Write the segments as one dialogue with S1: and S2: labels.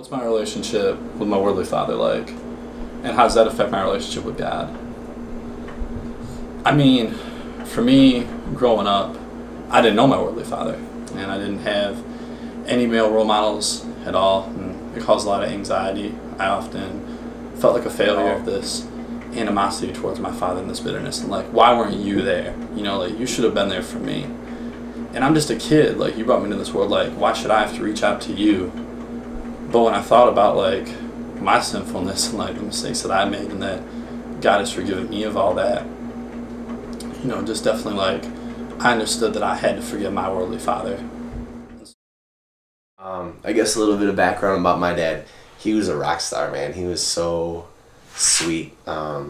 S1: What's my relationship with my worldly father like? And how does that affect my relationship with God? I mean, for me, growing up, I didn't know my worldly father. And I didn't have any male role models at all. And it caused a lot of anxiety. I often felt like a failure of this animosity towards my father and this bitterness. And like, why weren't you there? You know, like, you should have been there for me. And I'm just a kid. Like, you brought me into this world. Like, why should I have to reach out to you? But when I thought about, like, my sinfulness and, like, the mistakes that I made and that God has forgiven me of all that, you know, just definitely, like, I understood that I had to forgive my worldly father.
S2: I guess a little bit of background about my dad. He was a rock star, man. He was so sweet. I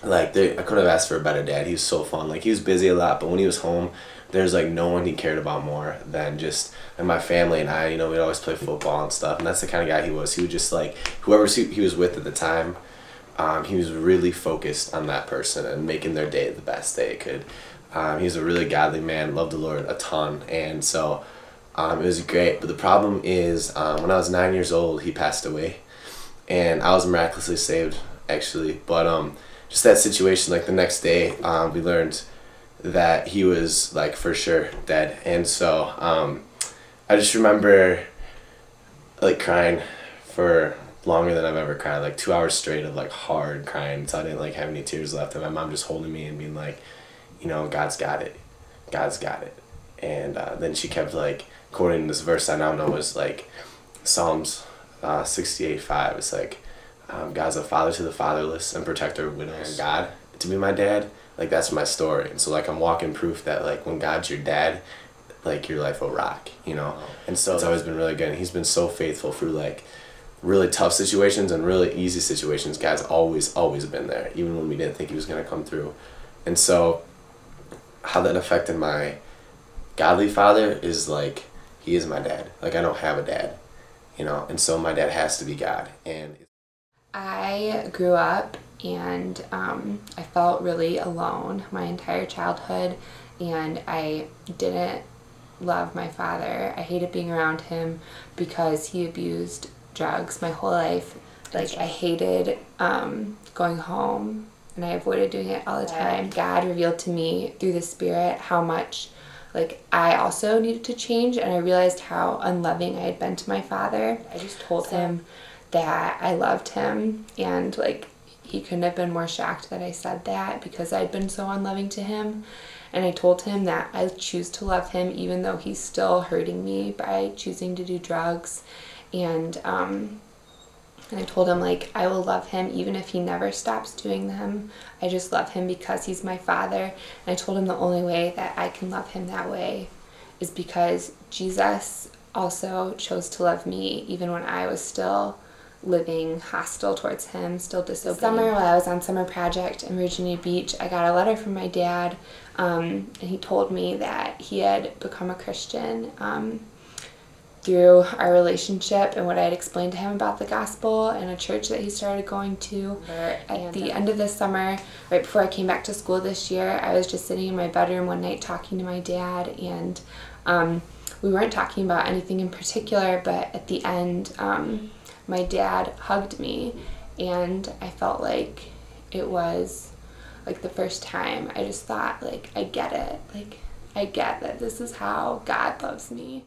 S2: couldn't have asked for a better dad. He was so fun. Like, he was busy a lot, but when he was home, there's like no one he cared about more than just, and my family and I, you know, we'd always play football and stuff, and that's the kind of guy he was. He would just, like, whoever he was with at the time, he was really focused on that person and making their day the best day it could. He was a really godly man, loved the Lord a ton, and so it was great. But the problem is, when I was 9 years old, he passed away, and I was miraculously saved, actually. But just that situation, like the next day, we learned that he was, like, for sure dead. And so I just remember, like, crying for longer than I've ever cried, like 2 hours straight of, like, hard crying. So I didn't, like, have any tears left, and my mom just holding me and being like, you know, God's got it, God's got it. And then she kept, like, quoting this verse I now know is, like, Psalms 68:5. It's like, God's a father to the fatherless and protector of widows. And God to be my dad, like, that's my story. And so, like, I'm walking proof that, like, when God's your dad, like, your life will rock, you know. And so it's always been really good. And he's been so faithful through, like, really tough situations and really easy situations. God's always been there, even when we didn't think he was going to come through. And so how that affected my godly father is, like, he is my dad. Like, I don't have a dad, you know. And so my dad has to be God. And
S3: I grew up and I felt really alone my entire childhood, and I didn't love my father. I hated being around him because he abused drugs my whole life. Like, I hated going home, and I avoided doing it all the time. God revealed to me through the Spirit how much, like, I also needed to change, and I realized how unloving I had been to my father. I just told him that I loved him, and, like, he couldn't have been more shocked that I said that because I'd been so unloving to him. And I told him that I choose to love him even though he's still hurting me by choosing to do drugs. And I told him, like, I will love him even if he never stops doing them. I just love him because he's my father. And I told him the only way that I can love him that way is because Jesus also chose to love me even when I was still living hostile towards him, still disobedient. Summer, while I was on summer project in Virginia Beach, I got a letter from my dad, and he told me that he had become a Christian through our relationship and what I had explained to him about the gospel and a church that he started going to. At the end of the summer, right before I came back to school this year, I was just sitting in my bedroom one night talking to my dad, and we weren't talking about anything in particular, but at the end, my dad hugged me, and I felt like it was, like, the first time I just thought, like, I get it. Like, I get that this is how God loves me.